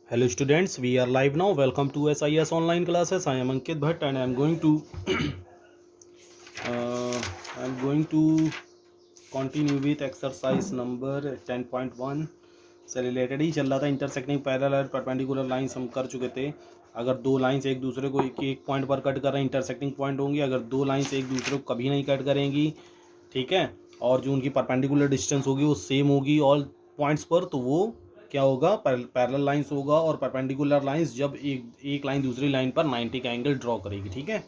Hello students, we are live now. Welcome to SIS online classes. I am Ankit Bhatt and I am going to continue with exercise number 10.1 से related ही चल रहा था. Intersecting parallel perpendicular lines हम कर चुके थे. अगर दो लाइंस एक दूसरे को एक पॉइंट पर कट कर रहे हैं इंटरसेक्टिंग पॉइंट होंगी. अगर दो लाइंस एक दूसरे को कभी नहीं कट करेंगी, ठीक है, और जो उनकी परपेंडिकुलर डिस्टेंस होगी वो सेम होगी ऑल पॉइंट्स पर, तो वो क्या होगा, पैरेलल लाइंस होगा. और परपेंडिकुलर लाइंस जब एक लाइन दूसरी लाइन पर 90 का एंगल ड्रॉ करेगी. ठीक है,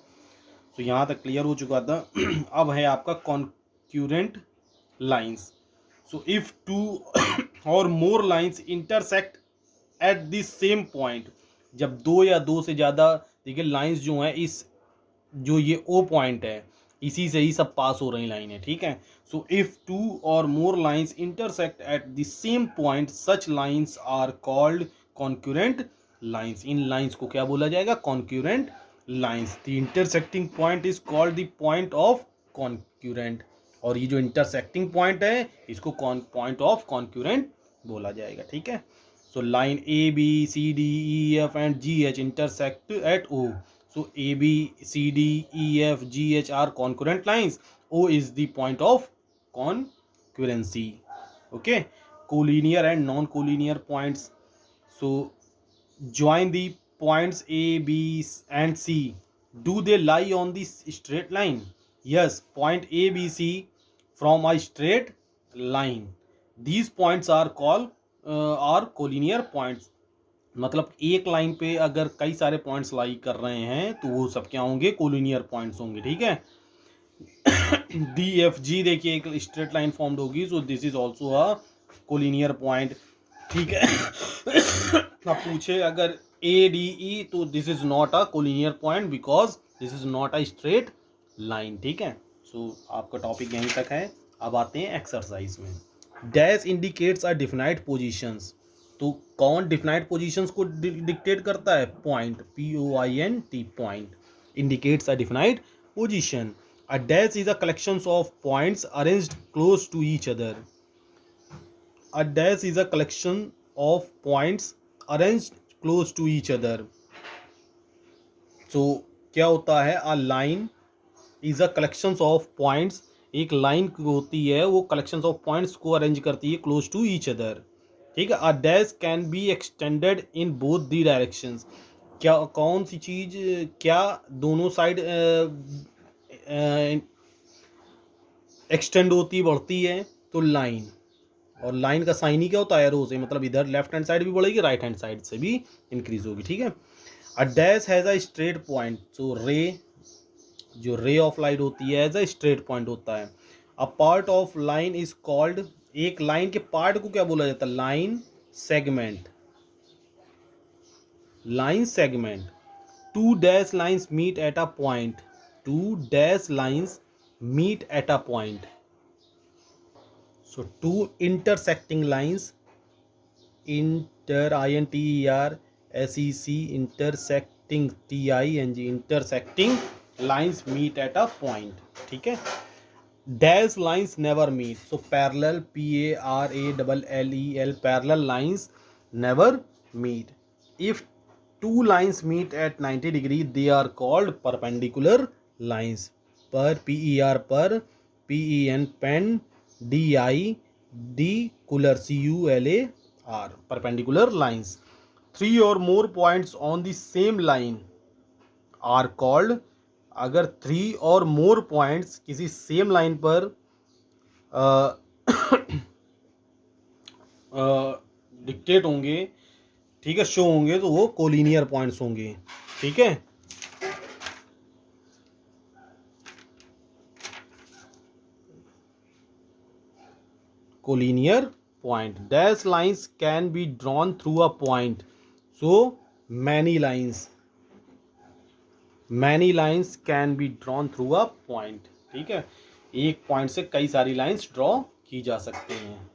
तो यहाँ तक क्लियर हो चुका था. अब है आपका concurrent lines. So if two or more lines intersect at the same point, जब दो या दो से ज़्यादा, देखिए लाइंस जो हैं, इस जो ये ओ पॉइंट है इसी से ही सब पास हो रही लाइन है. ठीक है, सो if two or more lines intersect at the same point such lines are called concurrent lines. इन लाइंस को क्या बोला जाएगा? Concurrent lines. The intersecting point is called the point of concurrent. और ये जो इंटरसेक्टिंग पॉइंट है इसको पॉइंट ऑफ कॉन्क्यूरेंट बोला जाएगा. ठीक है, so line A B C D E F and G H intersect at O. So A, B, C, D, E, F, G, H are concurrent lines. O is the point of concurrency. Okay, collinear and non-collinear points. So join the points A, B, and C. Do they lie on the straight line? Yes, point A, B, C from a straight line. These points are called are collinear points. मतलब एक line पे अगर कई सारे points लाई कर रहे हैं तो वो सब क्या होंगे? कोलिनियर पॉइंट्स होंगे. ठीक है, डी एफ जी देखिए एक स्ट्रेट लाइन फॉर्म्ड होगी, so this is also a collinear point. ठीक है, अब पूछे अगर ए डी ई, तो this is not a collinear point because this is not a straight line. ठीक है, सो आपका टॉपिक यहीं तक है. अब आते हैं एक्सरसाइज में. Dash indicates a definite positions. तो कौन डिफिनाइट पोजीशंस को डिक्टेट करता है? Point, POINT, point indicates a definite position. A dash is a collection of points arranged close to each other. A dash is a collection of points arranged close to each other. So क्या होता है? A line is a collection of points. एक line होती है वो collection of points को arrange करती है क्लोज टू ईच अदर. ठीक है, a dash can be extended in both the directions. क्या कौन सी चीज क्या दोनों साइड एक्सटेंड होती बढ़ती है? तो लाइन. और लाइन का साइन ही क्या होता है? एरो से. मतलब इधर लेफ्ट हैंड साइड भी बढ़ेगी, राइट हैंड साइड से भी इंक्रीज होगी. ठीक है, a dash has a straight point. So ray, जो रे ऑफ लाइट होती है एज अ स्ट्रेट पॉइंट होता है. A part of line is called. एक लाइन के पार्ट को क्या बोला जाता है? Line segment. Line segment. Two dash lines meet at a point. Two dash lines meet at a point. So two intersecting lines, INTERSEC, intersecting TING, intersecting lines meet at a point. ठीक है, dash lines never meet. So parallel, PARALLEL, parallel lines never meet. If two lines meet at 90 degree they are called perpendicular lines. Per, PER, per, PEN, pen, DI, cooler, CULAR, perpendicular lines. Three or more points on the same line are called. अगर three और more points किसी same line पर dictate होंगे, ठीक है, show होंगे, तो वो कोलिनियर पॉइंट्स होंगे. ठीक है, collinear point. Dash lines can be drawn through a point. So many lines, many lines can be drawn through a point. ठीक है, एक पॉइंट से कई सारी लाइंस ड्रॉ की जा सकती हैं.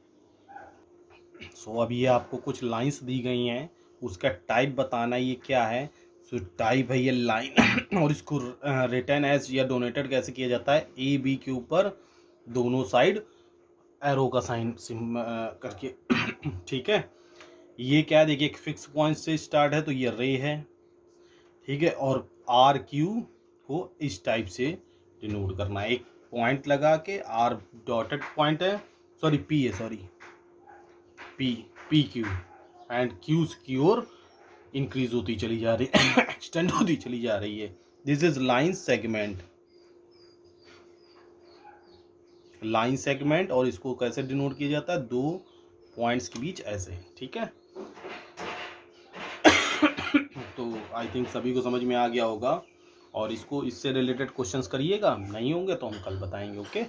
सो अभी ये आपको कुछ लाइंस दी गई हैं, उसका टाइप बताना ये क्या है. सो टाइप है ये लाइन और इसको रिटर्न एज या डोनेटेड कैसे किया जाता है? AB के ऊपर दोनों साइड एरो का साइन करके. ठीक है, ये क्या है, देखिए एक फिक्स पॉइंट से स्टार्ट है तो ये रे है, ठीक है, और आर क्यू को इस टाइप से डिनोट करना है, एक पॉइंट लगा के, आर डॉटेड पॉइंट है, सॉरी पी है, sorry P, P Q, and Qs की ओर इंक्रीज होती चली जा रही है एक्सटेंड होती चली जा रही है। This is line segment, line segment, और इसको कैसे डिनोट किया जाता है, दो पॉइंट्स के बीच ऐसे, ठीक है। तो आई थिंक सभी को समझ में आ गया होगा, और इसको इससे रिलेटेड क्वेश्चंस करिएगा, नहीं होंगे तो हम कल बताएंगे, ओके।